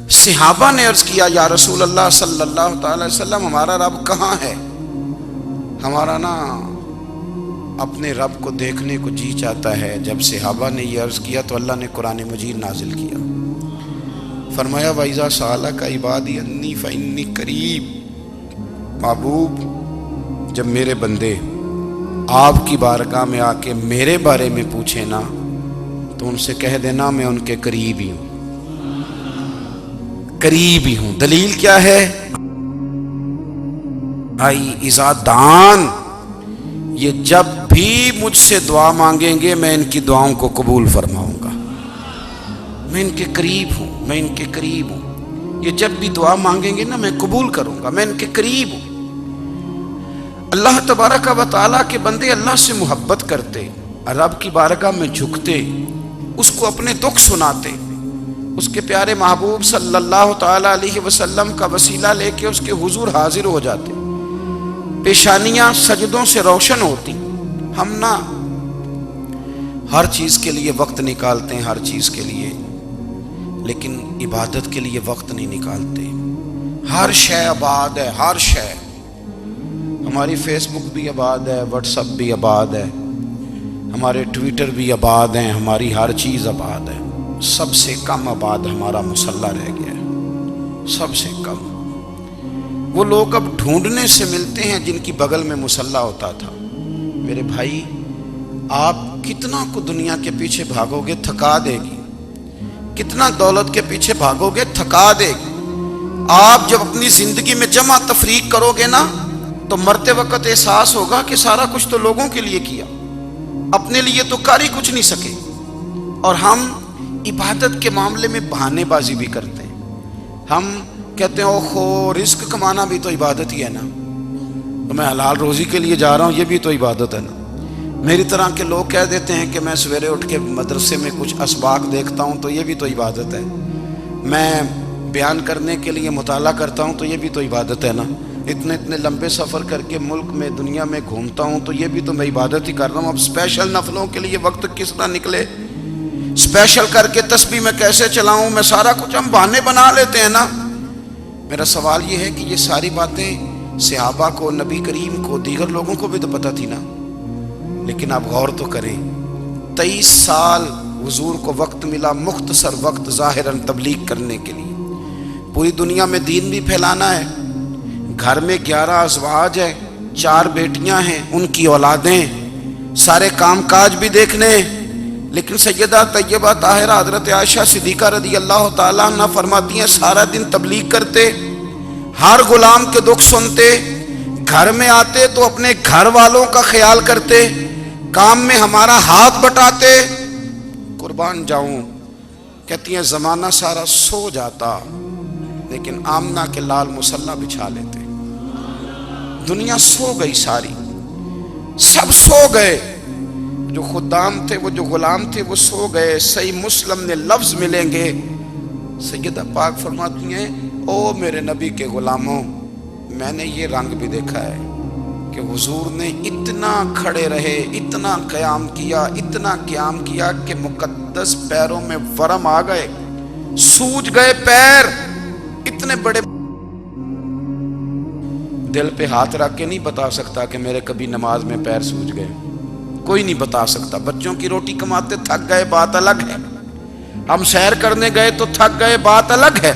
صحابہ نے عرض کیا یا رسول اللہ صلی اللہ تعالی وسلم ہمارا رب کہاں ہے؟ ہمارا نا اپنے رب کو دیکھنے کو جی چاہتا ہے۔ جب صحابہ نے یہ عرض کیا تو اللہ نے قرآن مجید نازل کیا، فرمایا وَإِذَا سَأَلَكَ عِبَادِي عَنِّي فَإِنِّي قَرِيبٌ۔ محبوب جب میرے بندے آپ کی بارگاہ میں آ کے میرے بارے میں پوچھیں نا تو ان سے کہہ دینا میں ان کے قریب ہی ہوں، قریب ہی ہوں۔ دلیل کیا ہے؟ آئی اذا دان، یہ جب بھی مجھ سے دعا مانگیں گے میں ان کی دعاؤں کو قبول فرماؤں گا، میں ان کے قریب ہوں، میں ان کے قریب ہوں۔ یہ جب بھی دعا مانگیں گے نا میں قبول کروں گا، میں ان کے قریب ہوں۔ اللہ تبارک و تعالیٰ کے بندے اللہ سے محبت کرتے، رب کی بارگاہ میں جھکتے، اس کو اپنے دکھ سناتے، اس کے پیارے محبوب صلی اللہ تعالیٰ علیہ وسلم کا وسیلہ لے کے اس کے حضور حاضر ہو جاتے، پیشانیاں سجدوں سے روشن ہوتی۔ ہم نا ہر چیز کے لیے وقت نکالتے ہیں، ہر چیز کے لیے، لیکن عبادت کے لیے وقت نہیں نکالتے۔ ہر شے آباد ہے، ہر شے، ہماری فیس بک بھی آباد ہے، واٹس ایپ بھی آباد ہے، ہمارے ٹویٹر بھی آباد ہیں، ہماری ہر چیز آباد ہے۔ سب سے کم آباد ہمارا مصلی رہ گیا ہے، سب سے کم۔ وہ لوگ اب ڈھونڈنے سے ملتے ہیں جن کی بغل میں مصلی ہوتا تھا۔ میرے بھائی آپ کتنا کو دنیا کے پیچھے بھاگو گے تھکا دے گی، کتنا دولت کے پیچھے بھاگو گے تھکا دے گی۔ آپ جب اپنی زندگی میں جمع تفریق کرو گے نا تو مرتے وقت احساس ہوگا کہ سارا کچھ تو لوگوں کے لیے کیا، اپنے لیے تو کر ہی کچھ نہیں سکے۔ اور ہم عبادت کے معاملے میں بہانے بازی بھی کرتے ہیں۔ ہم کہتے ہیں اوہو رزق کمانا بھی تو عبادت ہی ہے نا، تو میں حلال روزی کے لیے جا رہا ہوں، یہ بھی تو عبادت ہے نا۔ میری طرح کے لوگ کہہ دیتے ہیں کہ میں سویرے اٹھ کے مدرسے میں کچھ اسباق دیکھتا ہوں تو یہ بھی تو عبادت ہے، میں بیان کرنے کے لیے مطالعہ کرتا ہوں تو یہ بھی تو عبادت ہے نا، اتنے لمبے سفر کر کے ملک میں دنیا میں گھومتا ہوں تو یہ بھی تو میں عبادت ہی کر رہا ہوں۔ اب اسپیشل نفلوں کے لیے وقت کس طرح نکلے، اسپیشل کر کے تسبیح میں کیسے چلاؤں، میں سارا کچھ ہم بہانے بنا لیتے ہیں نا۔ میرا سوال یہ ہے کہ یہ ساری باتیں صحابہ کو، نبی کریم کو، دیگر لوگوں کو بھی تو پتہ تھی نا، لیکن آپ غور تو کریں 23 سال حضور کو وقت ملا، مختصر وقت ظاہراً تبلیغ کرنے کے لیے، پوری دنیا میں دین بھی پھیلانا ہے۔ گھر میں 11 ازواج ہیں، 4 بیٹیاں ہیں، ان کی اولادیں، سارے کام کاج بھی دیکھنے ہیں۔ لیکن سیدہ طیبہ طاہرہ حضرت عائشہ صدیقہ رضی اللہ تعالیٰ عنہ فرماتی ہیں سارا دن تبلیغ کرتے، ہر غلام کے دکھ سنتے، گھر میں آتے تو اپنے گھر والوں کا خیال کرتے، کام میں ہمارا ہاتھ بٹاتے۔ قربان جاؤں، کہتی ہیں زمانہ سارا سو جاتا لیکن آمنہ کے لال مصلی بچھا لیتے۔ دنیا سو گئی، ساری سب سو گئے، جو خدام تھے، وہ جو غلام تھے وہ سو گئے۔ صحیح مسلم میں لفظ ملیں گے، سیدہ پاک فرماتی ہیں او میرے نبی کے غلاموں، میں نے یہ رنگ بھی دیکھا ہے کہ حضور نے اتنا کھڑے رہے، اتنا قیام کیا، اتنا قیام کیا کہ مقدس پیروں میں ورم آ گئے، سوج گئے پیر، اتنے بڑے۔ دل پہ ہاتھ رکھ کے نہیں بتا سکتا کہ میرے کبھی نماز میں پیر سوج گئے، کوئی نہیں بتا سکتا۔ بچوں کی روٹی کماتے تھک گئے بات الگ ہے، ہم سیر کرنے گئے تو تھک گئے بات الگ ہے،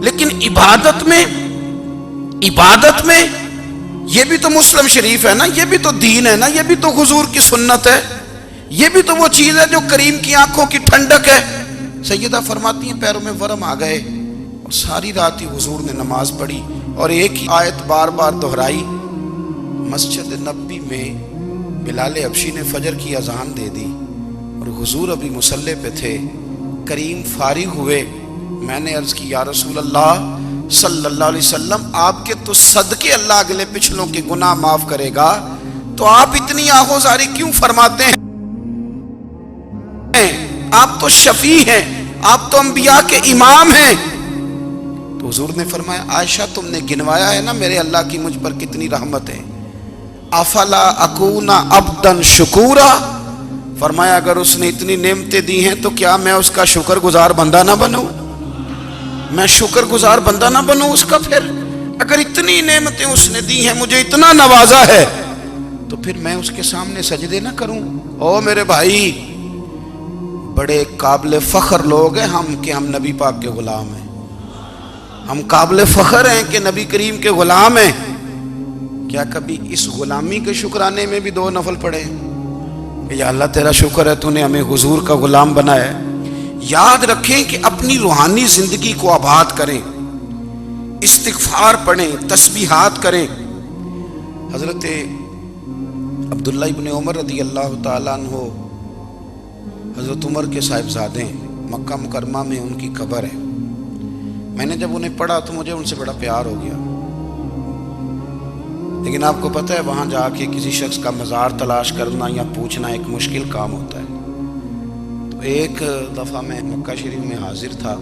لیکن عبادت میں یہ بھی تو مسلم شریف ہے نا، یہ بھی تو دین ہے نا، یہ بھی تو حضور کی سنت ہے، یہ بھی تو وہ چیز ہے جو کریم کی آنکھوں کی ٹھنڈک ہے۔ سیدہ فرماتی ہیں پیروں میں ورم آ گئے، اور ساری رات ہی حضور نے نماز پڑھی اور ایک ہی آیت بار بار دہرائی۔ مسجد نبوی میں بلال حبشی نے فجر کی اذان دے دی اور حضور ابھی مصلی پہ تھے، کریم فارغ ہوئے۔ میں نے عرض کی یا رسول اللہ صلی اللہ علیہ وسلم آپ کے تو صدقے اللہ اگلے پچھلوں کے گناہ معاف کرے گا، تو آپ اتنی آہوزاری کیوں فرماتے ہیں؟ آپ تو شفیع ہیں، آپ تو انبیاء کے امام ہیں۔ تو حضور نے فرمایا عائشہ تم نے گنوایا ہے نا میرے اللہ کی مجھ پر کتنی رحمت ہے، افلا اکون عبدا شکورا، فرمایا اگر اس نے اتنی نعمتیں دی ہیں تو کیا میں اس کا شکر گزار بندہ نہ بنوں؟ میں شکر گزار بندہ نہ بنوں اس کا؟ پھر اگر اتنی نعمتیں اس نے دی ہیں، مجھے اتنا نوازا ہے، تو پھر میں اس کے سامنے سجدے نہ کروں؟ او میرے بھائی، بڑے قابل فخر لوگ ہیں ہم کہ ہم نبی پاک کے غلام ہیں. ہم قابل فخر ہیں کہ نبی کریم کے غلام ہیں. کیا کبھی اس غلامی کے شکرانے میں بھی 2 نفل پڑھے کہ یا اللہ تیرا شکر ہے تو نے ہمیں حضور کا غلام بنایا ہے؟ یاد رکھیں کہ اپنی روحانی زندگی کو آباد کریں، استغفار پڑھیں، تسبیحات کریں. حضرت عبداللہ ابن عمر رضی اللہ تعالیٰ عنہ حضرت عمر کے صاحبزادے ہیں، مکہ مکرمہ میں ان کی قبر ہے. میں نے جب انہیں پڑھا تو مجھے ان سے بڑا پیار ہو گیا. لیکن آپ کو پتہ ہے وہاں جا کے کسی شخص کا مزار تلاش کرنا یا پوچھنا ایک مشکل کام ہوتا ہے. تو ایک دفعہ میں مکہ شریف میں حاضر تھا،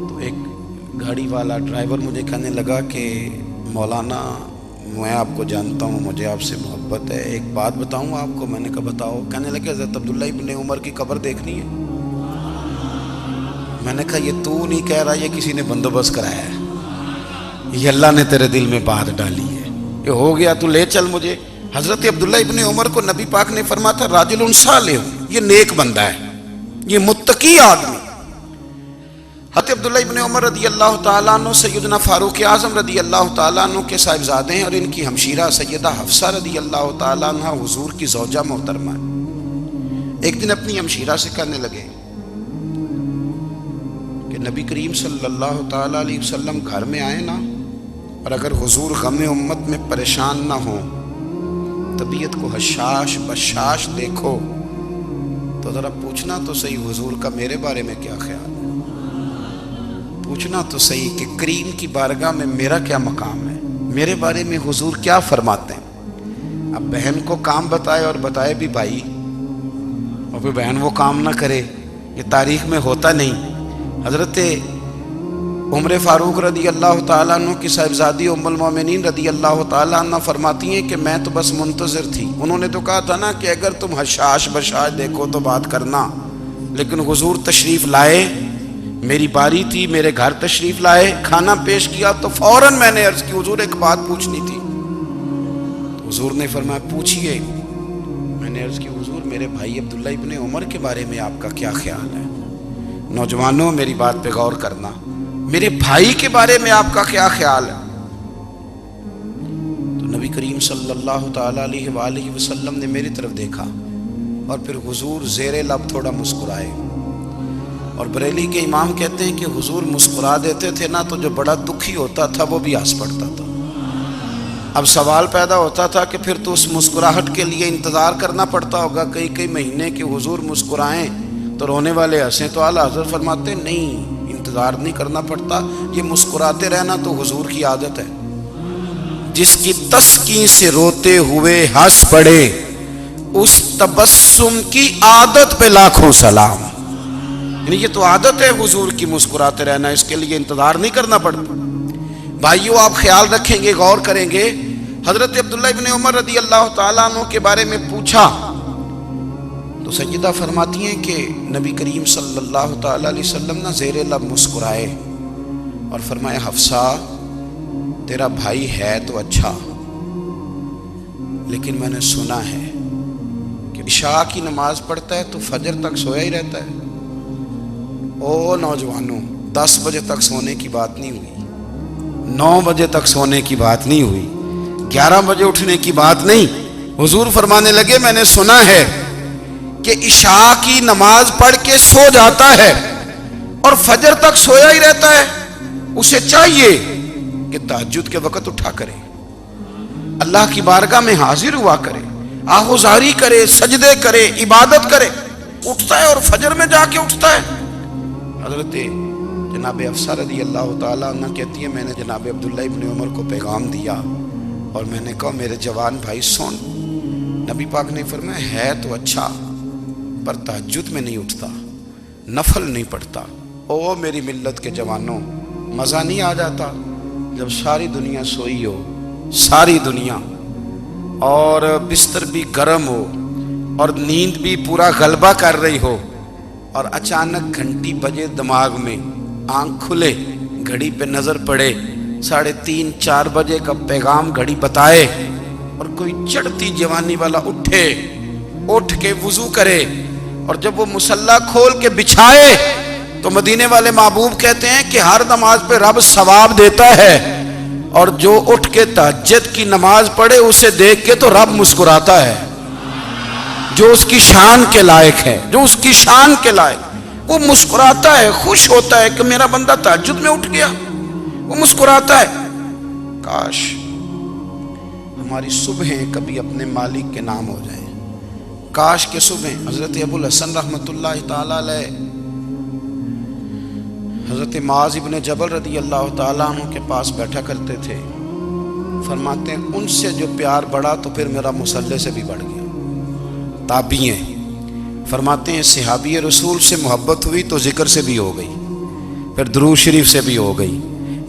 تو ایک گاڑی والا ڈرائیور مجھے کہنے لگا کہ مولانا میں آپ کو جانتا ہوں، مجھے آپ سے محبت ہے، ایک بات بتاؤں آپ کو؟ میں نے کہا بتاؤ. کہنے لگے حضرت عبداللہ ابن عمر کی قبر دیکھنی ہے. میں نے کہا یہ تو نہیں کہہ رہا، یہ کسی نے بندوبست کرایا ہے، یہ اللہ نے تیرے دل میں بات ڈالی ہے، یہ ہو گیا تو لے چل مجھے. حضرت عبداللہ ابن عمر کو نبی پاک نے فرمایا تھا راجل صالح، یہ نیک بندہ ہے، یہ متقی آدمی. حضرت عبداللہ ابن عمر رضی اللہ تعالیٰ عنہ سیدنا فاروق اعظم رضی اللہ تعالیٰ عنہ کے صاحبزادے ہیں، اور ان کی ہمشیرہ سیدہ حفصہ رضی اللہ تعالیٰ عنہ حضور کی زوجہ محترمہ ہے. ایک دن اپنی ہمشیرہ سے کہنے لگے کہ نبی کریم صلی اللہ تعالیٰ علیہ وسلم گھر میں آئے نا، اور اگر حضور غم امت میں پریشان نہ ہوں، طبیعت کو حشاش بشاش دیکھو، تو ذرا پوچھنا تو صحیح حضور کا میرے بارے میں کیا خیال ہے، پوچھنا تو صحیح کہ کریم کی بارگاہ میں میرا کیا مقام ہے، میرے بارے میں حضور کیا فرماتے ہیں. اب بہن کو کام بتائے، اور بتائے بھی بھائی، اور پھر بہن وہ کام نہ کرے، یہ تاریخ میں ہوتا نہیں. حضرت عمر فاروق رضی اللہ تعالیٰ عنہ کی صاحبزادی ام المومنین رضی اللہ تعالیٰ عنہ فرماتی ہیں کہ میں تو بس منتظر تھی. انہوں نے تو کہا تھا نا کہ اگر تم حشاش بشاش دیکھو تو بات کرنا، لیکن حضور تشریف لائے، میری باری تھی، میرے گھر تشریف لائے، کھانا پیش کیا تو فوراً میں نے عرض کی حضور ایک بات پوچھنی تھی. تو حضور نے فرمایا پوچھئے. میں نے عرض کی حضور میرے بھائی عبداللہ ابن عمر کے بارے میں آپ کا کیا خیال ہے؟ نوجوانوں میری بات پہ غور کرنا، میرے بھائی کے بارے میں آپ کا کیا خیال ہے؟ تو نبی کریم صلی اللہ تعالیٰ علیہ وآلہ وسلم نے میری طرف دیکھا، اور پھر حضور زیر لب تھوڑا مسکرائے. اور بریلی کے امام کہتے ہیں کہ حضور مسکرا دیتے تھے نا تو جو بڑا دکھی ہوتا تھا وہ بھی ہنس پڑتا تھا. اب سوال پیدا ہوتا تھا کہ پھر تو اس مسکراہٹ کے لیے انتظار کرنا پڑتا ہوگا کئی مہینے کہ حضور مسکرائیں تو رونے والے ہنسیں. تو اعلیٰ حضرت فرماتے نہیں، انتظار نہیں کرنا پڑتا، یہ مسکراتے رہنا تو حضور کی عادت ہے. جس کی تسکین سے روتے ہوئے ہنس پڑے، اس تبسم کی عادت پہ لاکھوں سلام. یعنی یہ تو عادت ہے حضور کی مسکراتے رہنا، اس کے لیے انتظار نہیں کرنا پڑتا. بھائیو آپ خیال رکھیں گے، غور کریں گے. حضرت عبداللہ ابن عمر رضی اللہ تعالیٰ عنہ کے بارے میں پوچھا تو سیدہ فرماتی ہیں کہ نبی کریم صلی اللہ تعالیٰ علیہ وسلم نہ زیر لب مسکرائے اور فرمایا حفصہ تیرا بھائی ہے تو اچھا، لیکن میں نے سنا ہے کہ عشاء کی نماز پڑھتا ہے تو فجر تک سویا ہی رہتا ہے. او نوجوانوں، 10 بجے تک سونے کی بات نہیں ہوئی، 9 بجے تک سونے کی بات نہیں ہوئی، 11 بجے اٹھنے کی بات نہیں. حضور فرمانے لگے میں نے سنا ہے کہ عشاء کی نماز پڑھ کے سو جاتا ہے اور فجر تک سویا ہی رہتا ہے، اسے چاہیے کہ تہجد کے وقت اٹھا کرے، اللہ کی بارگاہ میں حاضر ہوا کرے، آہوزاری کرے، سجدے کرے، عبادت کرے. اٹھتا ہے اور فجر میں جا کے اٹھتا ہے. حضرت جناب حفصہ رضی اللہ تعالیٰ عنہ کہتی ہے میں نے جناب عبداللہ ابن عمر کو پیغام دیا اور میں نے کہا میرے جوان بھائی سن. نبی پاک نے فرمایا ہے تو اچھا پر تہجد میں نہیں اٹھتا، نفل نہیں پڑھتا. او میری ملت کے جوانوں، مزہ نہیں آ جاتا جب ساری دنیا سوئی ہو، ساری دنیا، اور بستر بھی گرم ہو اور نیند بھی پورا غلبہ کر رہی ہو، اور اچانک گھنٹی بجے دماغ میں آنکھ کھلے گھڑی پہ نظر پڑے 3:30-4 بجے کا پیغام گھڑی بتائے، اور کوئی چڑھتی جوانی والا اٹھ کے وضو کرے، اور جب وہ مصلی کھول کے بچھائے تو مدینے والے محبوب کہتے ہیں کہ ہر نماز پہ رب ثواب دیتا ہے، اور جو اٹھ کے تہجد کی نماز پڑھے اسے دیکھ کے تو رب مسکراتا ہے، جو اس کی شان کے لائق ہے، جو اس کی شان کے لائق، وہ مسکراتا ہے، خوش ہوتا ہے کہ میرا بندہ تہجد میں اٹھ گیا، وہ مسکراتا ہے۔ کاش ہماری صبحیں کبھی اپنے مالک کے نام ہو جائیں، کاش کے صبح حضرت ابو الحسن رحمۃ اللہ تعالی علیہ حضرت معاذ ابن جبل رضی اللہ تعالیٰ عنہ کے پاس بیٹھا کرتے تھے، فرماتے ہیں ان سے جو پیار بڑھا تو پھر میرا مصلی سے بھی بڑھ گیا۔ تابعی ہیں، فرماتے ہیں صحابی رسول سے محبت ہوئی تو ذکر سے بھی ہو گئی، پھر درود شریف سے بھی ہو گئی،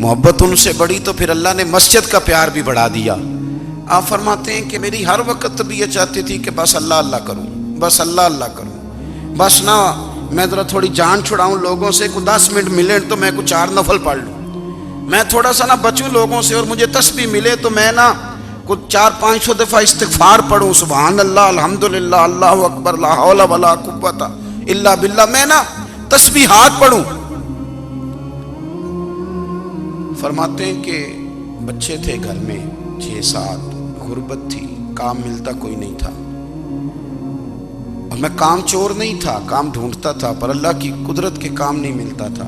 محبت ان سے بڑھی تو پھر اللہ نے مسجد کا پیار بھی بڑھا دیا۔ آپ فرماتے ہیں کہ میری ہر وقت طبیعت چاہتی تھی کہ بس اللہ اللہ کروں، بس اللہ اللہ کروں، بس نہ میں ذرا تھوڑی جان چھڑاؤں لوگوں سے، کوئی 10 منٹ ملے تو میں کوئی 4 نفل پڑھ لوں، میں تھوڑا سا نہ بچوں لوگوں سے، اور مجھے تسبیح ملے تو میں نہ کچھ 400-500 دفعہ استغفار پڑھوں، سبحان اللہ، الحمدللہ، اللہ اکبر، لا حول ولا قوت الا باللہ، میں نہ تسبیحات پڑھوں۔ فرماتے ہیں کہ بچے تھے گھر میں 6-7، غربت تھی، کام ملتا کوئی نہیں تھا، اور میں کام چور نہیں تھا، کام ڈھونڈتا تھا، پر اللہ کی قدرت کے کام نہیں ملتا تھا۔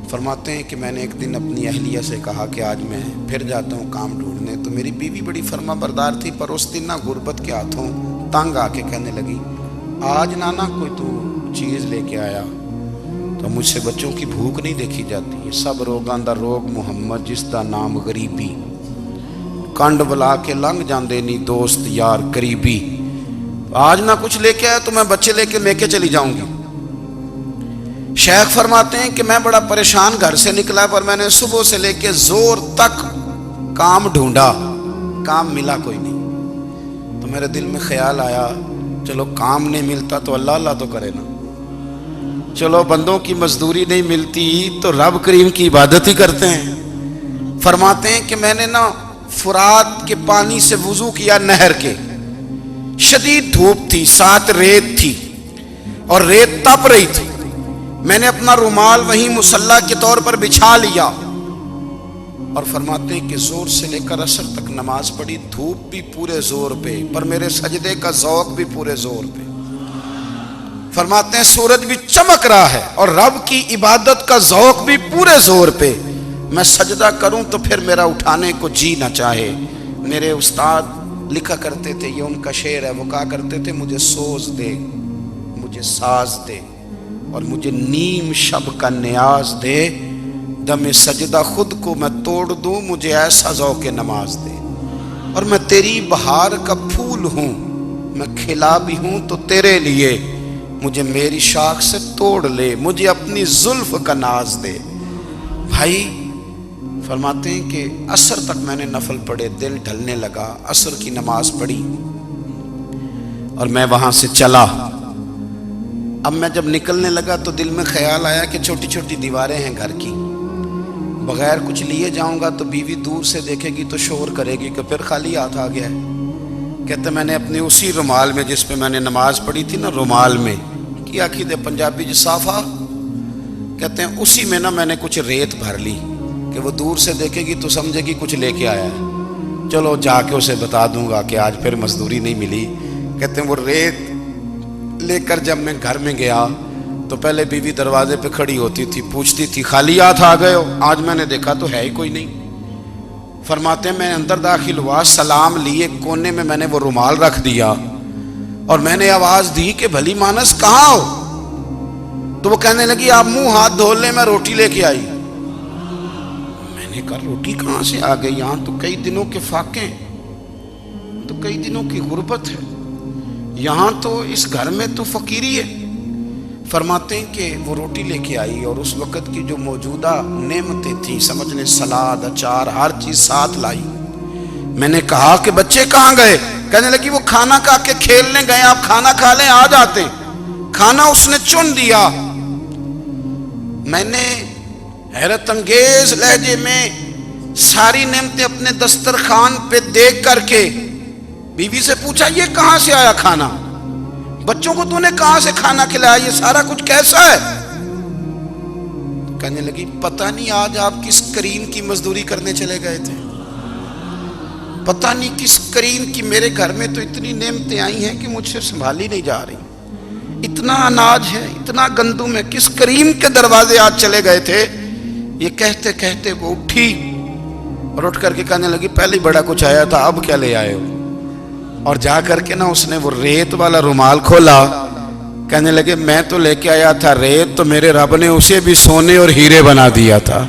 فرماتے ہیں کہ میں نے ایک دن اپنی اہلیہ سے کہا کہ آج میں پھر جاتا ہوں کام ڈھونڈنے، تو میری بیوی بڑی فرما بردار تھی، پر اس دن نہ غربت کے ہاتھوں تنگ آ کے کہنے لگی آج نانا کوئی تو چیز لے کے آیا، تو مجھ سے بچوں کی بھوک نہیں دیکھی جاتی، یہ سب روگاں دا روگ محمد جس دا نام غریبی، کنڈ بلا کے لنگ جاندے نہیں دوست یار قریبی، آج نہ کچھ لے کے آیا تو میں بچے لے کے میکے چلی جاؤں گی۔ شیخ فرماتے ہیں کہ میں بڑا پریشان گھر سے نکلا، پر میں نے صبح سے لے کے زور تک کام ڈھونڈا، کام ملا کوئی نہیں، تو میرے دل میں خیال آیا چلو کام نہیں ملتا تو اللہ اللہ تو کرے نا، چلو بندوں کی مزدوری نہیں ملتی تو رب کریم کی عبادت ہی کرتے ہیں۔ فرماتے ہیں کہ میں نے نا فرات کے پانی سے وضو کیا، نہر کے، شدید دھوپ تھی، ساتھ ریت تھی اور ریت تپ رہی تھی، میں نے اپنا رومال وہیں مصلی کے طور پر بچھا لیا، اور فرماتے ہیں کہ زور سے لے کر عصر تک نماز پڑھی، دھوپ بھی پورے زور پہ، پر میرے سجدے کا ذوق بھی پورے زور پہ۔ فرماتے ہیں سورج بھی چمک رہا ہے اور رب کی عبادت کا ذوق بھی پورے زور پہ، میں سجدہ کروں تو پھر میرا اٹھانے کو جی نہ چاہے۔ میرے استاد لکھا کرتے تھے، یہ ان کا شعر ہے، وہ کہا کرتے تھے مجھے سوز دے، مجھے ساز دے، اور مجھے نیم شب کا نیاز دے، دم سجدہ خود کو میں توڑ دوں، مجھے ایسا ذوق نماز دے، اور میں تیری بہار کا پھول ہوں، میں کھلا بھی ہوں تو تیرے لیے، مجھے میری شاخ سے توڑ لے، مجھے اپنی زلف کا ناز دے۔ بھائی فرماتے ہیں کہ عصر تک میں نے نفل پڑھے، دل ڈھلنے لگا، عصر کی نماز پڑھی اور میں وہاں سے چلا۔ اب میں جب نکلنے لگا تو دل میں خیال آیا کہ چھوٹی چھوٹی دیواریں ہیں گھر کی، بغیر کچھ لیے جاؤں گا تو بیوی دور سے دیکھے گی تو شور کرے گی کہ پھر خالی ہاتھ آ گیا ہے۔ کہتے میں نے اپنی اسی رومال میں جس پہ میں نے نماز پڑھی تھی نا، رومال میں کی آخی دے پنجابی جو صافہ کہتے ہیں، اسی میں نا میں نے کچھ ریت بھر لی کہ وہ دور سے دیکھے گی تو سمجھے گی کچھ لے کے آیا ہے، چلو جا کے اسے بتا دوں گا کہ آج پھر مزدوری نہیں ملی۔ کہتے ہیں وہ ریت لے کر جب میں گھر میں گیا تو پہلے بیوی دروازے پہ کھڑی ہوتی تھی، پوچھتی تھی خالی ہاتھ آ گئے ہو؟ آج میں نے دیکھا تو ہے ہی کوئی نہیں۔ فرماتے ہیں میں اندر داخل ہوا، سلام لیے، کونے میں میں نے وہ رومال رکھ دیا اور میں نے آواز دی کہ بھلی مانس کہاں ہو؟ تو وہ کہنے لگی آپ منہ ہاتھ دھو لیں، میں روٹی لے کے آئی۔ میں نے کہا روٹی کہاں سے آ گئی؟ یہاں تو کئی دنوں کے فاقے، تو کئی دنوں کی غربت ہے، یہاں تو اس گھر میں تو فقیری ہے۔ فرماتے ہیں کہ وہ روٹی لے کے آئی اور اس وقت کی جو موجودہ نعمتیں تھیں، سمجھ لیں سلاد، اچار، ہر چیز ساتھ لائی۔ میں نے کہا کہ بچے کہاں گئے؟ کہنے لگی وہ کھانا کھا کے کھیلنے گئے، آپ کھانا کھا لیں آ جاتے۔ کھانا اس نے چن دیا۔ میں نے حیرت انگیز لہجے میں ساری نعمتیں اپنے دسترخوان پہ دیکھ کر کے بیوی سے پوچھا یہ کہاں سے آیا کھانا؟ بچوں کو تو نے کہاں سے کھانا کھلایا؟ یہ سارا کچھ کیسا ہے؟ کہنے لگی پتہ نہیں آج آپ کس کریم کی مزدوری کرنے چلے گئے تھے، پتہ نہیں کس کریم کی، میرے گھر میں تو اتنی نعمتیں آئی ہیں کہ مجھ سے سنبھالی نہیں جا رہی، اتنا اناج ہے، اتنا گندم ہے، کس کریم کے دروازے آج چلے گئے تھے؟ یہ کہتے کہتے وہ اٹھی اور اٹھ کر کے کہنے لگی پہلے بڑا کچھ آیا تھا، اب کیا لے آئے ہو؟ اور جا کر کے نا اس نے وہ ریت والا رومال کھولا، کہنے لگے میں تو لے کے آیا تھا ریت، تو میرے رب نے اسے بھی سونے اور ہیرے بنا دیا تھا۔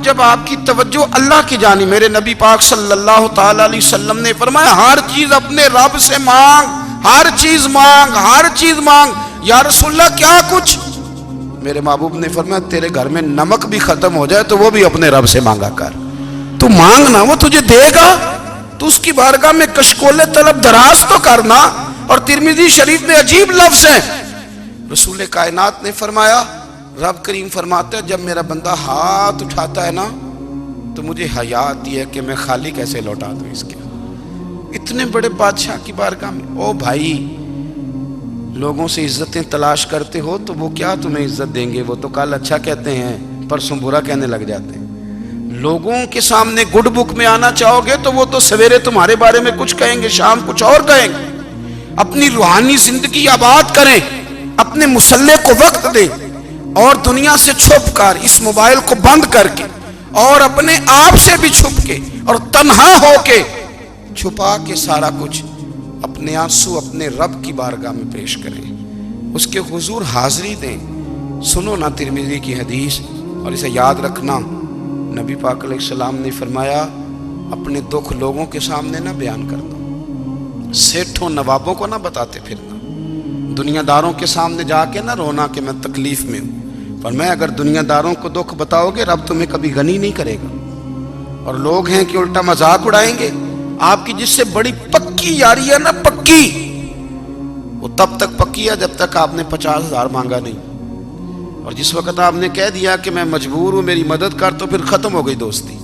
جب آپ کی توجہ اللہ کی جانب، میرے نبی پاک صلی اللہ تعالی علیہ وسلم نے فرمایا ہر چیز اپنے رب سے مانگ، ہر چیز مانگ، ہر چیز مانگ۔ یا رسول اللہ کیا کچھ؟ میرے محبوب نے فرمایا تیرے گھر میں نمک بھی ختم ہو جائے تو وہ بھی اپنے رب سے مانگا کر، تو مانگنا وہ تجھے دے گا، تو اس کی بارگاہ میں کشکول طلب دراز تو کرنا۔ اور ترمذی شریف میں عجیب لفظ ہے، رسول کائنات نے فرمایا، رب کریم فرماتا ہے جب میرا بندہ ہاتھ اٹھاتا ہے نا تو مجھے حیا آتی ہے کہ میں خالی کیسے لوٹا دوں اس کے۔ اتنے بڑے بادشاہ کی بارگاہ میں، او بھائی لوگوں سے عزتیں تلاش کرتے ہو تو وہ کیا تمہیں عزت دیں گے؟ وہ تو کل اچھا کہتے ہیں پرسوں برا کہنے لگ جاتے ہیں۔ لوگوں کے سامنے گڈ بک میں آنا چاہو گے تو وہ تو سویرے تمہارے بارے میں کچھ کہیں گے، شام کچھ اور کہیں گے۔ اپنی روحانی زندگی آباد کریں، اپنے مسلح کو وقت دیں، اور دنیا سے چھپ کر اس موبائل کو بند کر کے اور اپنے آپ سے بھی چھپ کے اور تنہا ہو کے چھپا کے سارا کچھ اپنے آنسو اپنے رب کی بارگاہ میں پیش کریں، اس کے حضور حاضری دیں۔ سنو نا ترمذی کی حدیث، اور اسے یاد رکھنا، نبی پاک علیہ السلام نے فرمایا اپنے دکھ لوگوں کے سامنے نہ بیان کرنا، سیٹھوں نوابوں کو نہ بتاتے پھرنا، دنیا داروں کے سامنے جا کے نہ رونا کہ میں تکلیف میں ہوں۔ فرمایا اگر دنیا داروں کو دکھ بتاؤ گے رب تمہیں کبھی غنی نہیں کرے گا، اور لوگ ہیں کہ الٹا مذاق اڑائیں گے۔ آپ کی جس سے بڑی پکی یاری ہے نا، پکی، وہ تب تک پکی ہے جب تک آپ نے 50,000 مانگا نہیں، اور جس وقت آپ نے کہہ دیا کہ میں مجبور ہوں میری مدد کر تو پھر ختم ہو گئی دوستی۔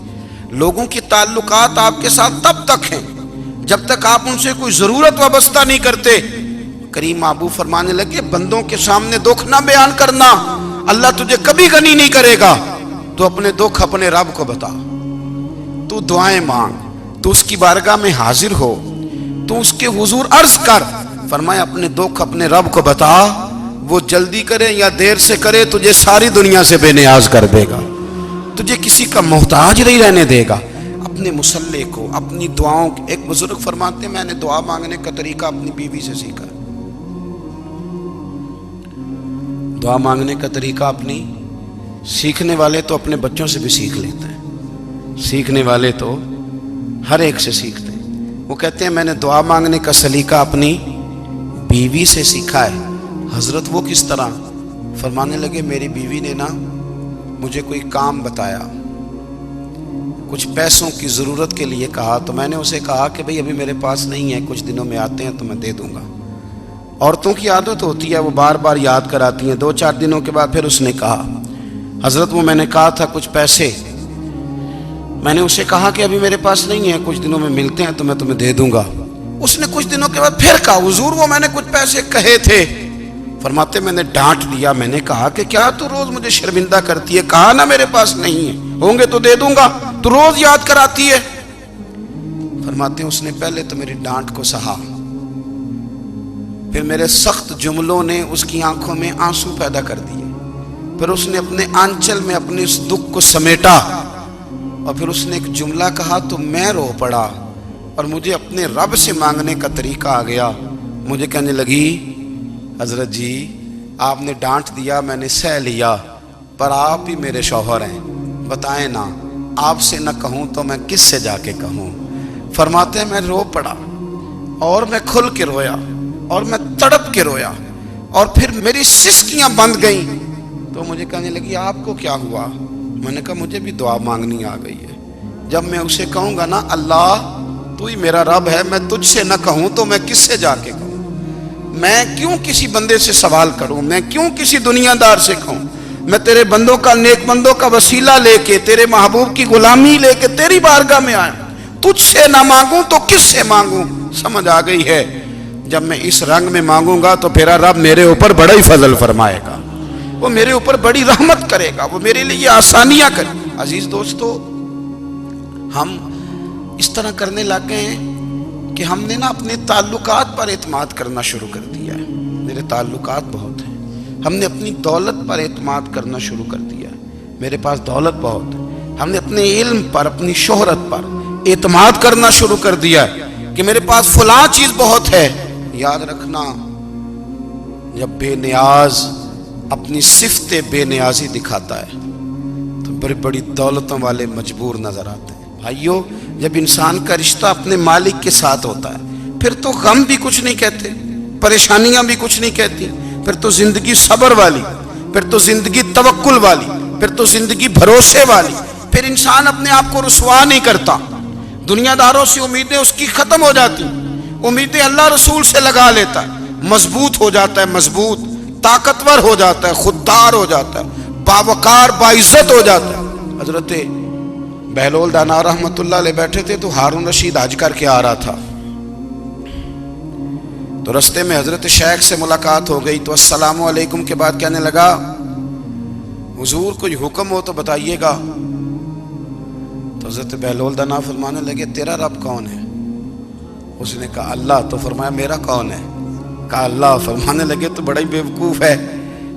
لوگوں کے تعلقات آپ کے ساتھ تب تک ہیں جب تک آپ ان سے کوئی ضرورت وابستہ نہیں کرتے۔ کریم محبوب فرمانے لگے بندوں کے سامنے دکھ نہ بیان کرنا، اللہ تجھے کبھی غنی نہیں کرے گا۔ تو اپنے دکھ اپنے رب کو بتا، تو دعائیں مانگ، تو اس کی بارگاہ میں حاضر ہو، تو اس کے حضور عرض کر۔ فرمایا اپنے دکھ اپنے رب کو بتا، وہ جلدی کرے یا دیر سے کرے تجھے ساری دنیا سے بے نیاز کر دے گا، تجھے کسی کا محتاج نہیں رہنے دے گا۔ اپنے مسلح کو، اپنی دعاؤں، ایک بزرگ فرماتے ہیں میں نے دعا مانگنے کا طریقہ اپنی بیوی سے سیکھا، دعا مانگنے کا طریقہ اپنی، سیکھنے والے تو اپنے بچوں سے بھی سیکھ لیتے ہیں، سیکھنے والے تو ہر ایک سے سیکھتے ہیں۔ وہ کہتے ہیں میں نے دعا مانگنے کا سلیقہ اپنی بیوی سے سیکھا ہے۔ حضرت وہ کس طرح؟ فرمانے لگے میری بیوی نے نا مجھے کوئی کام بتایا، کچھ پیسوں کی ضرورت کے لیے کہا، تو میں نے اسے کہا کہ بھئی ابھی میرے پاس نہیں ہے، کچھ دنوں میں آتے ہیں تو میں دے دوں گا۔ عورتوں کی عادت ہوتی ہے وہ بار بار یاد کراتی ہیں، 2-4 دنوں کے بعد پھر اس نے کہا حضرت وہ میں نے کہا تھا کچھ پیسے، میں نے اسے کہا کہ ابھی میرے پاس نہیں ہے، کچھ دنوں میں ملتے ہیں تو میں تمہیں دے دوں گا۔ اس نے کچھ دنوں کے بعد پھر کہا حضور وہ میں نے کچھ پیسے کہے تھے۔ فرماتے میں نے ڈانٹ دیا، میں نے کہا کہ کیا تو روز مجھے شرمندہ کرتی ہے، کہا نا میرے پاس نہیں ہے، ہوں گے تو دے دوں گا، تو روز یاد کراتی ہے۔ فرماتے ہیں اس نے پہلے تو میری ڈانٹ کو سہا، پھر میرے سخت جملوں نے اس کی آنکھوں میں آنسو پیدا کر دیے، پھر اس نے اپنے آنچل میں اپنے اس دکھ کو سمیٹا، اور پھر اس نے ایک جملہ کہا تو میں رو پڑا، اور مجھے اپنے رب سے مانگنے کا طریقہ آ گیا۔ مجھے کہنے لگی حضرت جی آپ نے ڈانٹ دیا میں نے سہ لیا، پر آپ ہی میرے شوہر ہیں، بتائیں نا آپ سے نہ کہوں تو میں کس سے جا کے کہوں۔ فرماتے ہیں میں رو پڑا، اور میں کھل کے رویا، اور میں تڑپ کے رویا، اور پھر میری سسکیاں بند گئیں۔ تو مجھے کہنے لگی آپ کو کیا ہوا؟ میں نے کہا مجھے بھی دعا مانگنی آ گئی ہے، جب میں اسے کہوں گا نا اللہ تو ہی میرا رب ہے، میں تجھ سے نہ کہوں تو میں کس سے جا کے کہوں، میں کیوں کسی بندے سے سوال کروں، میں کیوں کسی دنیا دار سے کہوں، میں تیرے بندوں کا، نیک بندوں کا وسیلہ لے کے، تیرے محبوب کی غلامی لے کے تیری بارگاہ میں آیا، تجھ سے نہ مانگوں تو کس سے مانگوں؟ سمجھ آ گئی ہے، جب میں اس رنگ میں مانگوں گا تو پھر رب میرے اوپر بڑا ہی فضل فرمائے گا، وہ میرے اوپر بڑی رحمت کرے گا، وہ میرے لیے آسانیاں کرے۔ عزیز دوستو، ہم اس طرح کرنے لگ گئے ہیں کہ ہم نے نا اپنے تعلقات پر اعتماد کرنا شروع کر دیا ہے۔ میرے تعلقات بہت ہیں، ہم نے اپنی دولت پر اعتماد کرنا شروع کر دیا ہے، میرے پاس دولت بہت ہے، ہم نے اپنے علم پر، اپنی شہرت پر اعتماد کرنا شروع کر دیا ہے کہ میرے پاس فلاں چیز بہت ہے۔ یاد رکھنا، جب بے نیاز اپنی صفت بے نیازی دکھاتا ہے تو بڑی بڑی دولتوں والے مجبور نظر آتے ہیں۔ بھائیو، جب انسان کا رشتہ اپنے مالک کے ساتھ ہوتا ہے پھر تو غم بھی کچھ نہیں کہتے، پریشانیاں بھی کچھ نہیں کہتی، پھر تو زندگی صبر والی، پھر تو زندگی توکل والی، پھر تو زندگی بھروسے والی، پھر انسان اپنے آپ کو رسوا نہیں کرتا، دنیا داروں سے امیدیں اس کی ختم ہو جاتی، امیدیں اللہ رسول سے لگا لیتا ہے، مضبوط ہو جاتا ہے، مضبوط، طاقتور ہو جاتا ہے، خوددار ہو جاتا ہے، باوقار باعزت ہو جاتا ہے۔ حضرت بہلول دانا رحمت اللہ علیہ بیٹھے تھے تو ہارون رشید حج کر کے آ رہا تھا، تو رستے میں حضرت شیخ سے ملاقات ہو گئی تو السلام علیکم کے بعد کہنے لگا، حضور کوئی حکم ہو تو بتائیے گا۔ تو حضرت بہلول دانا فرمانے لگے، تیرا رب کون ہے؟ اس نے کہا اللہ۔ تو فرمایا میرا کون ہے؟ کہا اللہ۔ فرمانے لگے تو بڑا ہی بیوقوف ہے،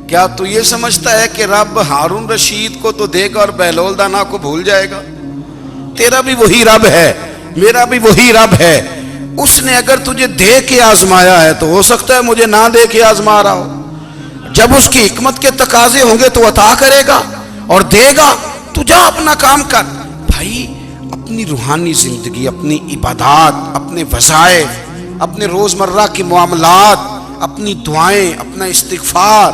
کیا تو یہ سمجھتا ہے کہ رب ہارون رشید کو تو دے گا اور بہلول دانا کو بھول جائے گا؟ تیرا بھی وہی رب ہے، میرا بھی وہی رب ہے، اس نے اگر تجھے دے کے آزمایا ہے تو ہو سکتا ہے مجھے نہ دے کے آزما رہا ہو، جب اس کی حکمت کے تقاضے ہوں گے تو عطا کرے گا اور دے گا، تو جا اپنا کام کر۔ بھائی، اپنی روحانی زندگی، اپنی عبادات، اپنے وظائف، اپنے روزمرہ کے معاملات، اپنی دعائیں، اپنا استغفار،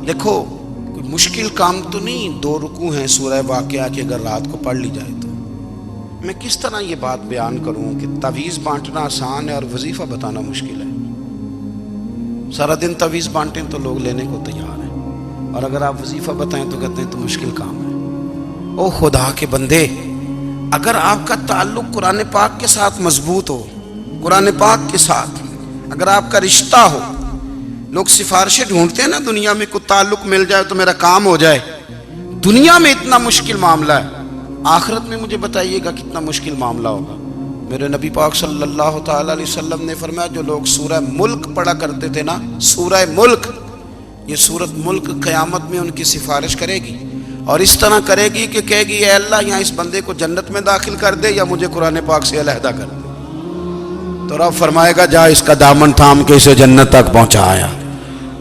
دیکھو کوئی مشکل کام تو نہیں، 2 رکوع ہیں سورہ واقعہ کی، اگر رات کو پڑھ لی جائے تو میں کس طرح یہ بات بیان کروں کہ تعویذ بانٹنا آسان ہے اور وظیفہ بتانا مشکل ہے۔ سارا دن تعویذ بانٹیں تو لوگ لینے کو تیار ہیں، اور اگر آپ وظیفہ بتائیں تو کہتے ہیں تو مشکل کام ہے۔ او خدا کے بندے، اگر آپ کا تعلق قرآن پاک کے ساتھ مضبوط ہو، قرآن پاک کے ساتھ اگر آپ کا رشتہ ہو، لوگ سفارشیں ڈھونڈتے ہیں نا دنیا میں، کوئی تعلق مل جائے تو میرا کام ہو جائے، دنیا میں اتنا مشکل معاملہ ہے، آخرت میں مجھے بتائیے گا کتنا مشکل معاملہ ہوگا۔ میرے نبی پاک صلی اللہ تعالی علیہ وسلم نے فرمایا، جو لوگ سورہ ملک پڑھا کرتے تھے نا، سورہ ملک، یہ سورت ملک قیامت میں ان کی سفارش کرے گی، اور اس طرح کرے گی کہ کہے گی اے اللہ یہاں اس بندے کو جنت میں داخل کر دے یا مجھے قرآن پاک سے علیحدہ کر دے، تو رب فرمائے گا جا اس کا دامن تھام کے اسے جنت تک پہنچایا۔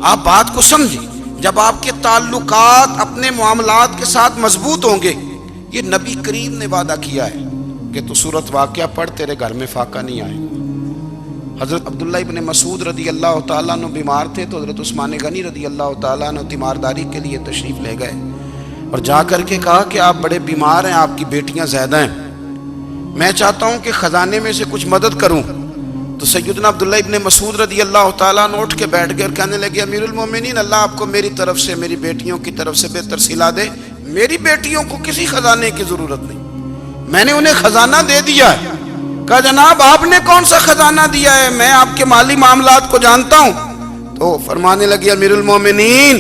آپ بات کو سمجھیں، جب آپ کے تعلقات اپنے معاملات کے ساتھ مضبوط ہوں گے، یہ نبی کریم نے وعدہ کیا ہے کہ تو سورت واقعہ پڑھ، تیرے گھر میں فاقہ نہیں آئے گا۔ حضرت عبداللہ ابن مسعود رضی اللہ تعالیٰ عنہ بیمار تھے تو حضرت عثمان غنی رضی اللہ تعالیٰ عنہ تیمارداری کے لیے تشریف لے گئے اور جا کر کے کہا کہ آپ بڑے بیمار ہیں، آپ کی بیٹیاں زیادہ ہیں، میں چاہتا ہوں کہ خزانے میں سے کچھ مدد کروں۔ تو سیدنا عبداللہ ابن مسعود رضی اللہ تعالیٰ عنہ اٹھ کے بیٹھ گئے اور کہنے لگے، امیر المومنین، اللہ آپ کو میری طرف سے، میری بیٹیوں کی طرف سے بہتر صلہ دے، میری بیٹیوں کو کسی خزانے کی ضرورت نہیں، میں نے انہیں خزانہ دے دیا ہے۔ کہا جناب آپ نے کون سا خزانہ دیا ہے، میں آپ کے مالی معاملات کو جانتا ہوں۔ تو فرمانے لگے، امیر المومنین،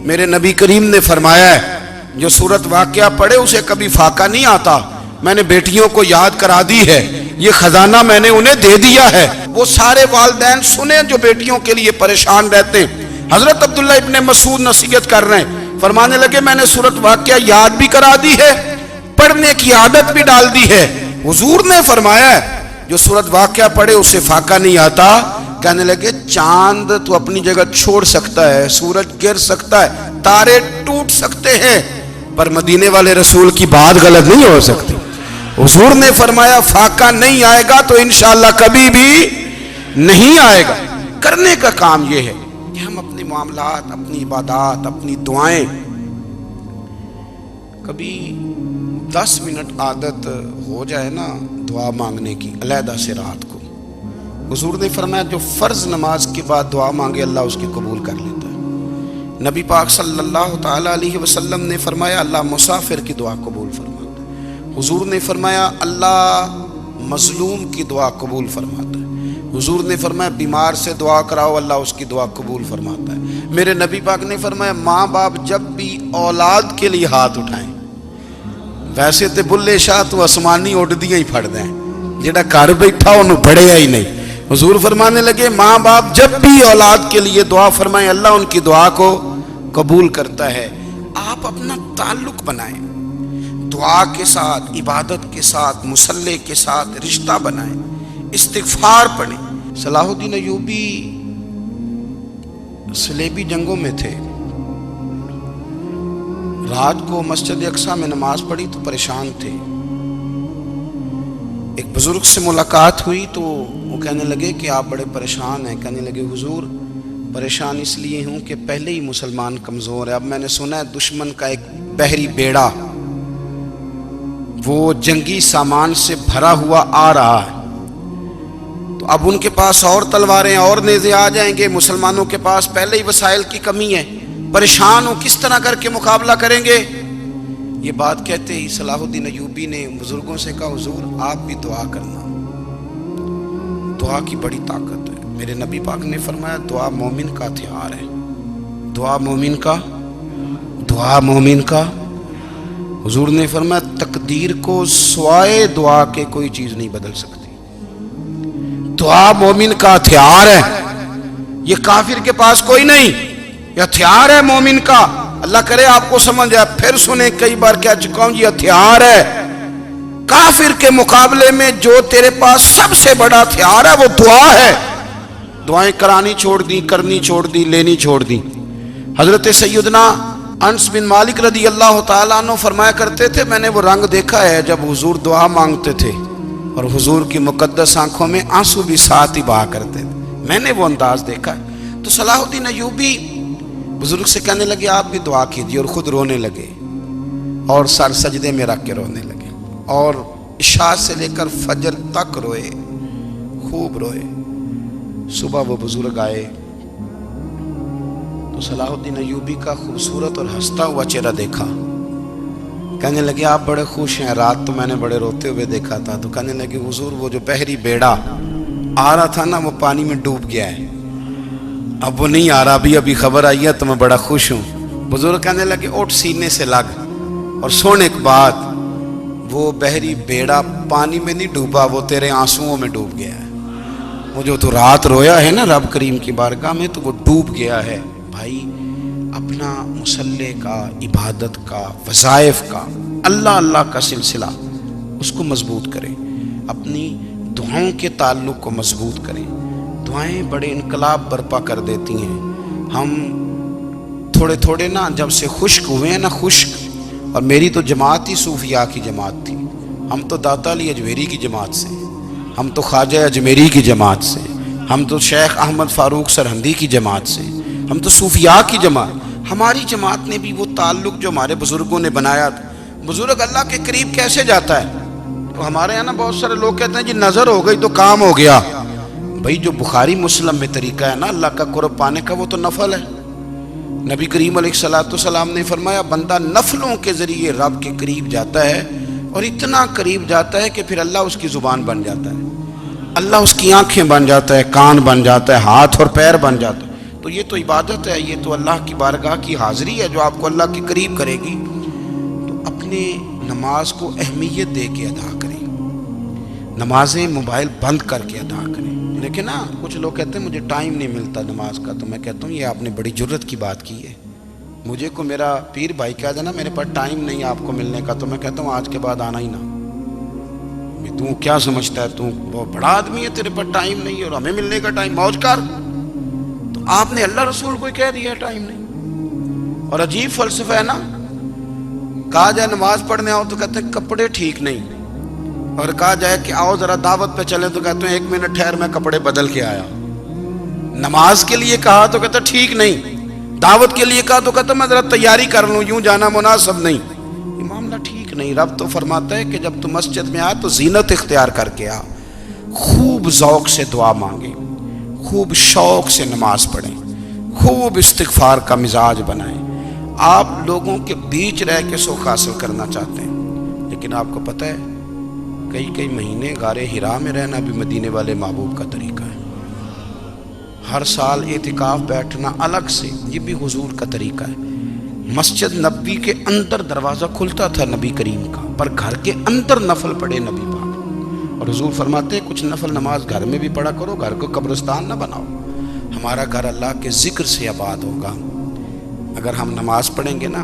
میرے نبی کریم نے فرمایا ہے جو سورت واقعہ پڑھے اسے کبھی فاقہ نہیں آتا، میں نے بیٹیوں کو یاد کرا دی ہے، یہ خزانہ میں نے انہیں دے دیا ہے۔ وہ سارے والدین سنیں جو بیٹیوں کے لیے پریشان رہتے ہیں۔ حضرت عبداللہ ابن مسعود نصیحت کر رہے ہیں، فرمانے لگے میں نے سورت واقعہ یاد بھی کرا دی ہے، پڑھنے کی عادت بھی ڈال دی ہے۔ حضور نے فرمایا ہے جو سورت واقعہ پڑھے اسے فاقہ نہیں آتا۔ کہنے لگے چاند تو اپنی جگہ چھوڑ سکتا ہے، سورج گر سکتا ہے، تارے ٹوٹ سکتے ہیں، پر مدینے والے رسول کی بات غلط نہیں ہو سکتی۔ حضور نے فرمایا فاقہ نہیں آئے گا تو انشاءاللہ کبھی بھی نہیں آئے گا۔ کرنے کا کام یہ ہے کہ ہم اپنے معاملات، اپنی عبادات، اپنی دعائیں، کبھی 10 منٹ عادت ہو جائے نا دعا مانگنے کی علیحدہ سے رات کو۔ حضور نے فرمایا جو فرض نماز کے بعد دعا مانگے اللہ اس کی قبول کر لیتا ہے۔ نبی پاک صلی اللہ تعالی علیہ وسلم نے فرمایا اللہ مسافر کی دعا قبول فرماتا ہے۔ حضور نے فرمایا اللہ مظلوم کی دعا قبول فرماتا ہے۔ حضور نے فرمایا بیمار سے دعا کراؤ اللہ اس کی دعا قبول فرماتا ہے۔ میرے نبی پاک نے فرمایا ماں باپ جب بھی اولاد کے لیے ہاتھ اٹھائیں، ویسے تے بلے شاہ تو آسمانی اڈدیاں ہی پھڑ دیں، جڑا گھر بیٹھا انہوں پڑھیا ہی نہیں۔ حضور فرمانے لگے ماں باپ جب بھی اولاد کے لیے دعا فرمائیں اللہ ان کی دعا کو قبول کرتا ہے۔ آپ اپنا تعلق بنائیں، دعا کے ساتھ، عبادت کے ساتھ، مصلی کے ساتھ رشتہ بنائیں، استغفار پڑھیں۔ صلاح الدین ایوبی صلیبی جنگوں میں تھے، رات کو مسجد اقصیٰ میں نماز پڑھی تو پریشان تھے۔ ایک بزرگ سے ملاقات ہوئی تو وہ کہنے لگے کہ آپ بڑے پریشان ہیں۔ کہنے لگے حضور پریشان اس لیے ہوں کہ پہلے ہی مسلمان کمزور ہے، اب میں نے سنا ہے دشمن کا ایک بحری بیڑا وہ جنگی سامان سے بھرا ہوا آ رہا ہے، تو اب ان کے پاس اور تلواریں اور نیزے آ جائیں گے، مسلمانوں کے پاس پہلے ہی وسائل کی کمی ہے، پریشان ہو کس طرح کر کے مقابلہ کریں گے۔ یہ بات کہتے ہی صلاح الدین ایوبی نے بزرگوں سے کہا حضور آپ بھی دعا کرنا، دعا کی بڑی طاقت ہے۔ میرے نبی پاک نے فرمایا دعا مومن کا ہتھیار ہے، دعا مومن کا، دعا مومن کا۔ حضور نے فرمایا تقدیر کو سوائے دعا کے کوئی چیز نہیں بدل سکتی، دعا مومن کا ہتھیار ہے، یہ کافر کے پاس کوئی نہیں، یہ ہتھیار ہے مومن کا۔ اللہ کرے آپ کو سمجھ آئے، پھر سنیں، کئی بار کہہ چکا ہوں یہ ہتھیار ہے۔ کافر کے مقابلے میں جو تیرے پاس سب سے بڑا ہتھیار ہے وہ دعا ہے۔ دعائیں کرانی چھوڑ دی، کرنی چھوڑ دی، لینی چھوڑ دی۔ حضرت سیدنا انس بن مالک رضی اللہ تعالیٰ عنہ فرمایا کرتے تھے میں نے وہ رنگ دیکھا ہے جب حضور دعا مانگتے تھے اور حضور کی مقدس آنکھوں میں آنسو بھی ساتھ ہی بہا کرتے تھے، میں نے وہ انداز دیکھا ہے۔ تو صلاح الدین ایوبی بزرگ سے کہنے لگے آپ بھی دعا کیجیے، اور خود رونے لگے اور سر سجدے میں رکھ کے رونے لگے، اور عشاء سے لے کر فجر تک روئے، خوب روئے۔ صبح وہ بزرگ آئے تو صلاح الدین ایوبی کا خوبصورت اور ہنستا ہوا چہرہ دیکھا، کہنے لگے آپ بڑے خوش ہیں، رات تو میں نے بڑے روتے ہوئے دیکھا تھا۔ تو کہنے لگے حضور وہ جو بحری بیڑا آ رہا تھا نا وہ پانی میں ڈوب گیا ہے، اب وہ نہیں آ رہا، ابھی خبر آئی ہے تو میں بڑا خوش ہوں۔ بزرگ کہنے لگے اٹھ سینے سے لگ، اور سن ایک بات، وہ بحری بیڑا پانی میں نہیں ڈوبا، وہ تیرے آنسوؤں میں ڈوب گیا ہے۔ وہ جو تو رات رویا ہے نا رب کریم کی بارگاہ میں تو وہ ڈوب گیا ہے۔ بھائی اپنا مصلی کا، عبادت کا، وظائف کا، اللہ اللہ کا سلسلہ اس کو مضبوط کریں، اپنی دعاؤں کے تعلق کو مضبوط کریں۔ دعائیں بڑے انقلاب برپا کر دیتی ہیں۔ ہم تھوڑے تھوڑے نا جب سے خشک ہوئے ہیں نا، خشک، اور میری تو جماعت ہی صوفیاء کی جماعت تھی، ہم تو داتا علی اجمیری کی جماعت سے، ہم تو خواجہ اجمیری کی جماعت سے، ہم تو شیخ احمد فاروق سرہندی کی جماعت سے، ہم تو صوفیاء کی جماعت۔ ہماری جماعت نے بھی وہ تعلق جو ہمارے بزرگوں نے بنایا تھا۔ بزرگ اللہ کے قریب کیسے جاتا ہے؟ تو ہمارے یہاں نا بہت سارے لوگ کہتے ہیں جی نظر ہو گئی تو کام ہو گیا۔ بھائی جو بخاری مسلم میں طریقہ ہے نا اللہ کا قرب پانے کا وہ تو نفل ہے۔ نبی کریم علیہ السلام نے فرمایا بندہ نفلوں کے ذریعے رب کے قریب جاتا ہے، اور اتنا قریب جاتا ہے کہ پھر اللہ اس کی زبان بن جاتا ہے، اللہ اس کی آنکھیں بن جاتا ہے، کان بن جاتا ہے، ہاتھ اور پیر بن جاتا ہے۔ تو یہ تو عبادت ہے، یہ تو اللہ کی بارگاہ کی حاضری ہے جو آپ کو اللہ کے قریب کرے گی۔ تو اپنے نماز کو اہمیت دے کے ادا کریں، نمازیں موبائل بند کر کے ادا کریں۔ لیکن نا کچھ لوگ کہتے ہیں مجھے ٹائم نہیں ملتا نماز کا، تو میں کہتا ہوں یہ آپ نے بڑی جرت کی بات کی ہے۔ مجھے کو میرا پیر بھائی کہہ دینا میرے پاس ٹائم نہیں آپ کو ملنے کا، تو میں کہتا ہوں آج کے بعد آنا ہی نہ۔ تو کیا سمجھتا ہے تو بہت بڑا آدمی ہے، تیرے پاس ٹائم نہیں ہے اور ہمیں ملنے کا ٹائم، موج کر۔ تو آپ نے اللہ رسول کو کہہ دیا ٹائم نہیں۔ اور عجیب فلسفہ ہے نا، کہا جائے نماز پڑھنے آؤ تو کہتے ہیں کپڑے ٹھیک نہیں، اور کہا جائے کہ آؤ ذرا دعوت پہ چلیں تو کہتے ہیں 1 منٹ ٹھہر میں کپڑے بدل کے آیا۔ نماز کے لیے کہا تو کہتا ٹھیک نہیں، دعوت کے لیے کہا تو کہتا میں ذرا تیاری کر لوں، یوں جانا مناسب نہیں۔ یہ معاملہ ٹھیک نہیں۔ رب تو فرماتا ہے کہ جب تو مسجد میں آ تو زینت اختیار کر کے آ، خوب ذوق سے دعا مانگیں، خوب شوق سے نماز پڑھیں، خوب استغفار کا مزاج بنائیں. آپ لوگوں کے بیچ رہ کے سکھ حاصل کرنا چاہتے ہیں، لیکن آپ کو پتہ ہے کئی مہینے غار حرا میں رہنا بھی مدینے والے محبوب کا طریقہ ہے. ہر سال اعتکاف بیٹھنا الگ سے، یہ بھی حضور کا طریقہ ہے. مسجد نبوی کے اندر دروازہ کھلتا تھا نبی کریم کا، پر گھر کے اندر نفل پڑھے نبی پاک. اور حضور فرماتے ہیں کچھ نفل نماز گھر میں بھی پڑھا کرو، گھر کو قبرستان نہ بناؤ. ہمارا گھر اللہ کے ذکر سے آباد ہوگا اگر ہم نماز پڑھیں گے نا.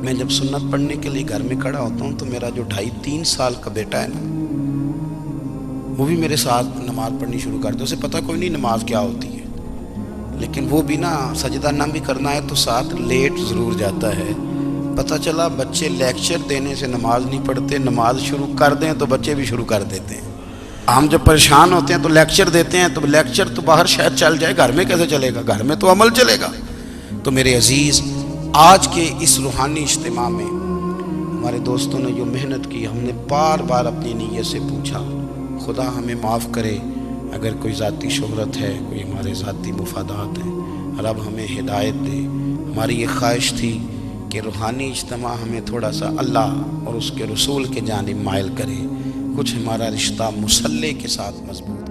میں جب سنت پڑھنے کے لیے گھر میں کھڑا ہوتا ہوں تو میرا جو 2.5-3 سال کا بیٹا ہے نا، وہ بھی میرے ساتھ نماز پڑھنی شروع کر دے. اسے پتہ کوئی نہیں نماز کیا ہوتی ہے، لیکن وہ بھی نا سجدہ نہ بھی کرنا ہے تو ساتھ لیٹ ضرور جاتا ہے. پتہ چلا بچے لیکچر دینے سے نماز نہیں پڑھتے، نماز شروع کر دیں تو بچے بھی شروع کر دیتے ہیں. ہم جب پریشان ہوتے ہیں تو لیکچر دیتے ہیں، تو لیکچر تو باہر شاید چل جائے، گھر میں کیسے چلے گا؟ گھر میں تو عمل چلے گا. تو میرے عزیز، آج کے اس روحانی اجتماع میں ہمارے دوستوں نے جو محنت کی، ہم نے بار بار اپنی نیت سے پوچھا خدا ہمیں معاف کرے اگر کوئی ذاتی شہرت ہے، کوئی ہمارے ذاتی مفادات ہیں، رب ہمیں ہدایت دے. ہماری یہ خواہش تھی کہ روحانی اجتماع ہمیں تھوڑا سا اللہ اور اس کے رسول کے جانب مائل کرے، کچھ ہمارا رشتہ مصلی کے ساتھ مضبوط